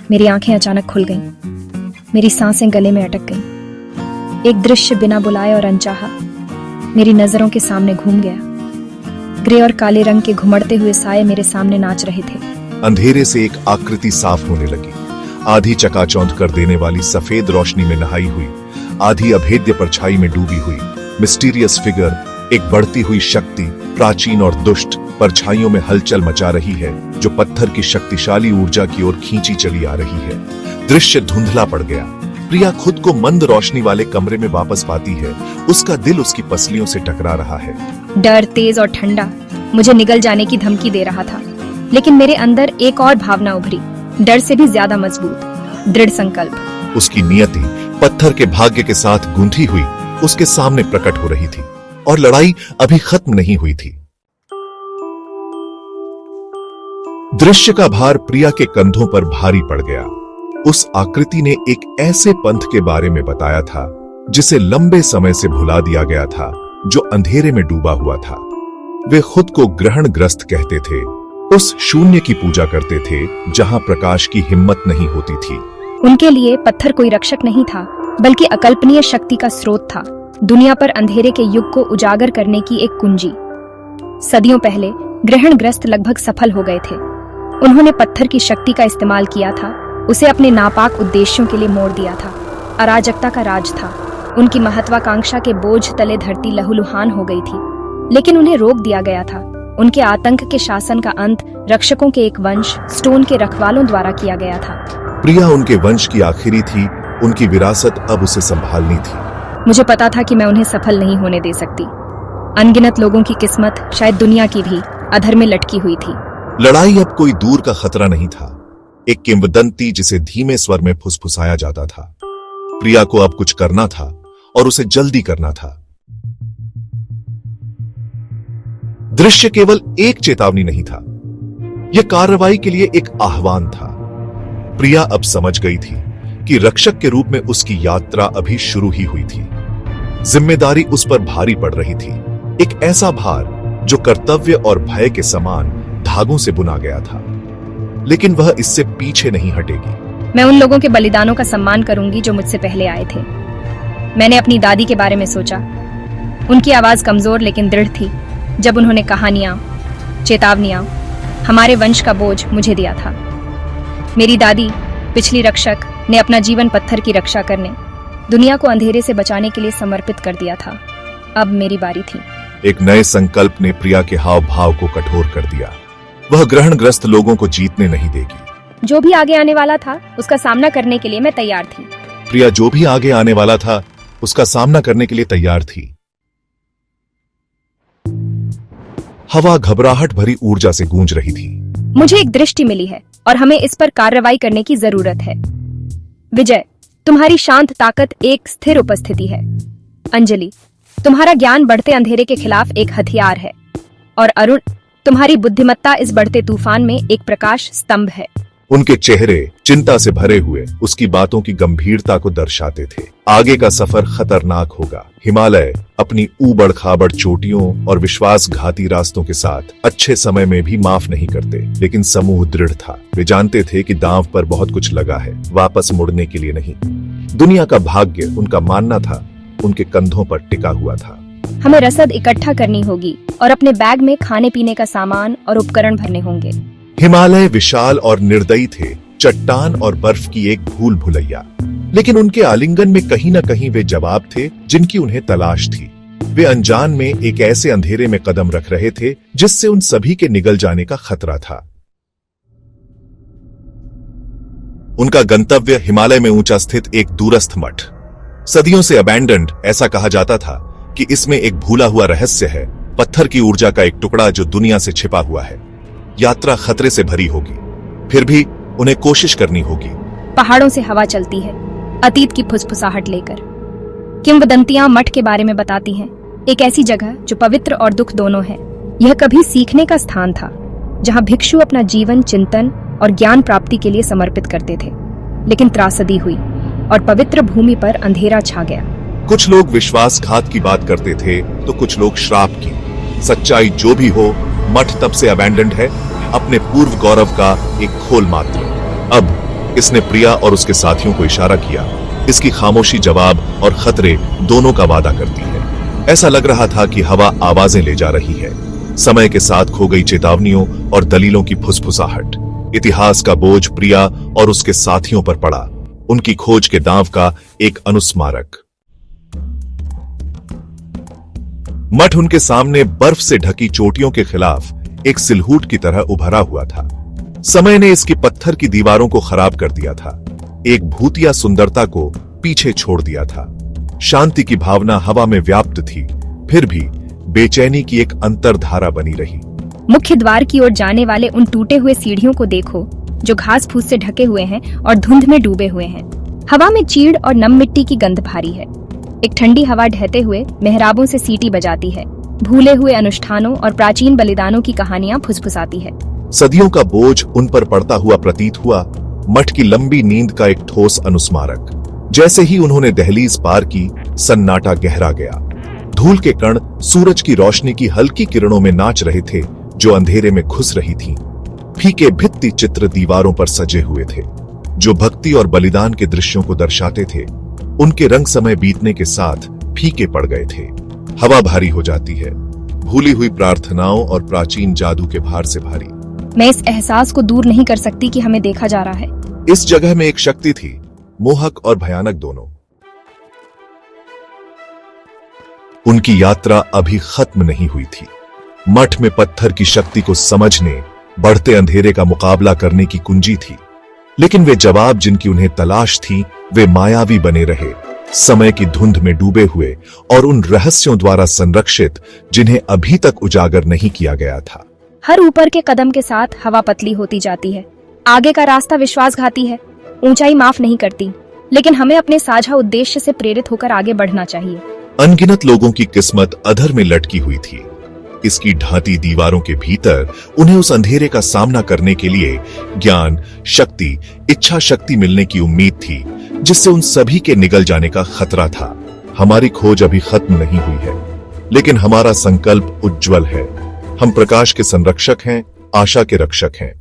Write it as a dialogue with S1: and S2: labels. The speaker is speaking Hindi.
S1: मेरी आंखें अचानक खुल गईं। मेरी सांसें गले में अटक गईं। एक दृश्य बिना बुलाए और अनचाहा मेरी नजरों के सामने घूम गया। ग्रे और काले रंग के घुमड़ते हुए साए मेरे सामने नाच रहे थे।
S2: अंधेरे से एक आकृति साफ होने लगी, आधी चकाचौंध कर देने वाली सफेद रोशनी में नहाई हुई, आधी अभेद्य परछाई में डूबी हुई। मिस्टीरियस फिगर, एक बढ़ती हुई शक्ति, प्राचीन और दुष्ट, परछाइयों में हलचल मचा रही है, जो पत्थर की शक्तिशाली ऊर्जा की ओर खींची चली आ रही है। दृश्य धुंधला पड़ गया। प्रिया खुद को मंद रोशनी वाले कमरे में वापस पाती है। उसका दिल उसकी पसलियों से टकरा रहा है।
S1: डर तेज और ठंडा मुझे निगल जाने की धमकी दे रहा था, लेकिन मेरे अंदर एक और भावना उभरी, डर से भी ज्यादा मजबूत, दृढ़ संकल्प।
S2: उसकी नियति पत्थर के भाग्य के साथ गूंथी हुई उसके सामने प्रकट हो रही थी, और लड़ाई अभी खत्म नहीं हुई थी। दृश्य का भार प्रिया के कंधों पर भारी पड़ गया। उस आकृति ने एक ऐसे पंथ के बारे में बताया था जिसे लंबे समय से भुला दिया गया था, जो अंधेरे में डूबा हुआ था। वे खुद को ग्रहणग्रस्त कहते थे, उस शून्य की पूजा करते थे जहां प्रकाश की हिम्मत नहीं होती थी।
S1: उनके लिए पत्थर कोई रक्षक नहीं था, बल्कि अकल्पनीय शक्ति का स्रोत था, दुनिया पर अंधेरे के युग को उजागर करने की एक कुंजी। सदियों पहले ग्रहणग्रस्त लगभग सफल हो गए थे। उन्होंने पत्थर की शक्ति का इस्तेमाल किया था, उसे अपने नापाक उद्देश्यों के लिए मोड़ दिया था। अराजकता का राज था। उनकी महत्वाकांक्षा के बोझ तले धरती लहूलुहान हो गई थी, लेकिन उन्हें रोक दिया गया था। उनके आतंक के शासन का अंत रक्षकों के एक वंश, स्टोन के रखवालों द्वारा किया गया था।
S2: प्रिया उनके वंश की आखिरी थी, उनकी विरासत अब उसे संभालनी थी।
S1: मुझे पता था कि मैं उन्हें सफल नहीं होने दे सकती। अनगिनत लोगों की किस्मत, शायद दुनिया की भी, अधर में लटकी हुई थी।
S2: लड़ाई अब कोई दूर का खतरा नहीं था, एक किंवदंती जिसे धीमे स्वर में फुसफुसाया जाता था। प्रिया को अब कुछ करना था, और उसे जल्दी करना था। दृश्य केवल एक चेतावनी नहीं था, यह कार्रवाई के लिए एक आह्वान था। प्रिया अब समझ गई थी कि रक्षक के रूप में उसकी यात्रा अभी शुरू ही हुई थी। जिम्मेदारी उस पर भारी पड़ रही थी, एक ऐसा भार जो कर्तव्य और भय के समान धागों से बुना गया था, लेकिन वह इससे पीछे नहीं हटेगी।
S1: मैं उन लोगों के बलिदानों का सम्मान करूंगी जो मुझसे पहले आए थे। मैंने अपनी दादी के बारे में सोचा। उनकी आवाज कमजोर लेकिन दृढ़ थी। जब उन्होंने कहानियां, चेतावनियां, हमारे वंश का बोझ मुझे दिया था। मेरी दादी, पिछली रक्षक, ने अपना जीवन पत्थर की रक्षा करने, दुनिया को अंधेरे से बचाने के लिए समर्पित कर दिया था। अब मेरी बारी थी।
S2: एक नए संकल्प ने प्रिया के हाव भाव को कठोर कर दिया। वह ग्रहणग्रस्त लोगों को जीतने नहीं देगी।
S1: जो भी आगे आने वाला था, उसका सामना करने के लिए मैं तैयार थी।
S2: प्रिया जो भी आगे आने वाला था, उसका सामना करने के लिए तैयार थी। हवा घबराहट भरी ऊर्जा से गूंज रही थी।
S1: मुझे एक दृष्टि मिली है और हमें इस पर कार्रवाई करने की जरूरत है। विजय, तुम्हारी शांत ताकत एक स्थिर उपस्थिति है। अंजलि, तुम्हारा ज्ञान बढ़ते अंधेरे के खिलाफ एक हथियार है। और अरुण, तुम्हारी बुद्धिमत्ता इस बढ़ते तूफान में एक प्रकाश स्तंभ है।
S2: उनके चेहरे चिंता से भरे हुए उसकी बातों की गंभीरता को दर्शाते थे। आगे का सफर खतरनाक होगा। हिमालय अपनी ऊबड़ खाबड़ चोटियों और विश्वासघाती रास्तों के साथ अच्छे समय में भी माफ नहीं करते, लेकिन समूह दृढ़ था। वे जानते थे कि दांव पर बहुत कुछ लगा है, वापस मुड़ने के लिए नहीं। दुनिया का भाग्य, उनका मानना था, उनके कंधों पर टिका हुआ था।
S1: हमें रसद इकट्ठा करनी होगी और अपने बैग में खाने पीने का सामान और उपकरण भरने होंगे।
S2: हिमालय विशाल और निर्दयी थे, चट्टान और बर्फ की एक भूल भुलैया, लेकिन उनके आलिंगन में कहीं न कहीं वे जवाब थे जिनकी उन्हें तलाश थी। वे अनजान में एक ऐसे अंधेरे में कदम रख रहे थे जिससे उन सभी के निगल जाने का खतरा था। उनका गंतव्य हिमालय में ऊंचा स्थित एक दूरस्थ मठ, सदियों से अबैंडन्ड। ऐसा कहा जाता था कि इसमें एक भूला हुआ रहस्य है, पत्थर की ऊर्जा का एक टुकड़ा जो दुनिया से छिपा हुआ है। यात्रा खतरे से भरी होगी, फिर भी उन्हें कोशिश करनी होगी।
S1: पहाड़ों से हवा चलती है, अतीत की फुसफुसाहट लेकर। किंवदंतियां मठ के बारे में बताती हैं, एक ऐसी जगह जो पवित्र और दुख दोनों है। यह कभी सीखने का स्थान था, जहां भिक्षु अपना जीवन चिंतन और ज्ञान प्राप्ति के लिए समर्पित करते थे। लेकिन त्रासदी हुई और पवित्र भूमि पर अंधेरा छा गया।
S2: कुछ लोग विश्वासघात की बात करते थे तो कुछ लोग श्राप की। सच्चाई जो भी हो, मठ तब से अबैंडन्ड है, अपने पूर्व गौरव का एक खोल मात्र। अब इसने प्रिया और उसके साथियों को इशारा किया। इसकी खामोशी जवाब और खतरे दोनों का वादा करती है। ऐसा लग रहा था कि हवा आवाजें ले जा रही है, समय के साथ खो गई चेतावनियों और दलीलों की फुसफुसाहट। इतिहास का बोझ प्रिया और उसके साथियों पर पड़ा, उनकी खोज के दांव का एक अनुस्मारक। मठ उनके सामने बर्फ से ढकी चोटियों के खिलाफ एक सिलहूट की तरह उभरा हुआ था। समय ने इसकी पत्थर की दीवारों को खराब कर दिया था, एक भूतिया सुंदरता को पीछे छोड़ दिया था। शांति की भावना हवा में व्याप्त थी, फिर भी बेचैनी की एक अंतरधारा बनी रही।
S1: मुख्य द्वार की ओर जाने वाले उन टूटे हुए सीढ़ियों को देखो, जो घास फूस से ढके हुए हैं और धुंध में डूबे हुए हैं। हवा में चीड़ और नम मिट्टी की गंध भारी है। एक ठंडी हवा ढहते हुए मेहराबों से सीटी बजाती है, भूले हुए अनुष्ठानों और प्राचीन बलिदानों की कहानियां फुसफुसाती है।
S2: सदियों का बोझ उन पर पड़ता हुआ प्रतीत हुआ, मठ की लंबी नींद का एक ठोस अनुस्मारक। जैसे ही उन्होंने दहलीज पार की, सन्नाटा गहरा गया। धूल के कण सूरज की रोशनी की हल्की किरणों में नाच रहे थे, जो अंधेरे में घुस रही थीं। फीके भित्ति चित्र दीवारों पर सजे हुए थे, जो भक्ति और बलिदान के दृश्यों को दर्शाते थे। उनके रंग समय बीतने के साथ फीके पड़ गए थे। हवा भारी हो जाती है, भूली हुई प्रार्थनाओं और प्राचीन जादू के भार से भारी।
S1: मैं इस एहसास को दूर नहीं कर सकती कि हमें देखा जा रहा है।
S2: इस जगह में एक शक्ति थी, मोहक और भयानक दोनों। उनकी यात्रा अभी खत्म नहीं हुई थी। मठ में पत्थर की शक्ति को समझने, बढ़ते अंधेरे का मुकाबला करने की कुंजी थी। लेकिन वे जवाब जिनकी उन्हें तलाश थी, वे मायावी बने रहे, समय की धुंध में डूबे हुए और उन रहस्यों द्वारा संरक्षित जिन्हें अभी तक उजागर नहीं किया गया था।
S1: हर ऊपर के कदम के साथ हवा पतली होती जाती है। आगे का रास्ता विश्वासघाती है। ऊंचाई माफ नहीं करती, लेकिन हमें अपने साझा उद्देश्य से प्रेरित होकर आगे बढ़ना चाहिए।
S2: अनगिनत लोगों की किस्मत अधर में लटकी हुई थी। इसकी ढाती दीवारों के भीतर उन्हें उस अंधेरे का सामना करने के लिए ज्ञान, शक्ति, इच्छा शक्ति मिलने की उम्मीद थी, जिससे उन सभी के निगल जाने का खतरा था। हमारी खोज अभी खत्म नहीं हुई है, लेकिन हमारा संकल्प उज्जवल है। हम प्रकाश के संरक्षक हैं, आशा के रक्षक हैं।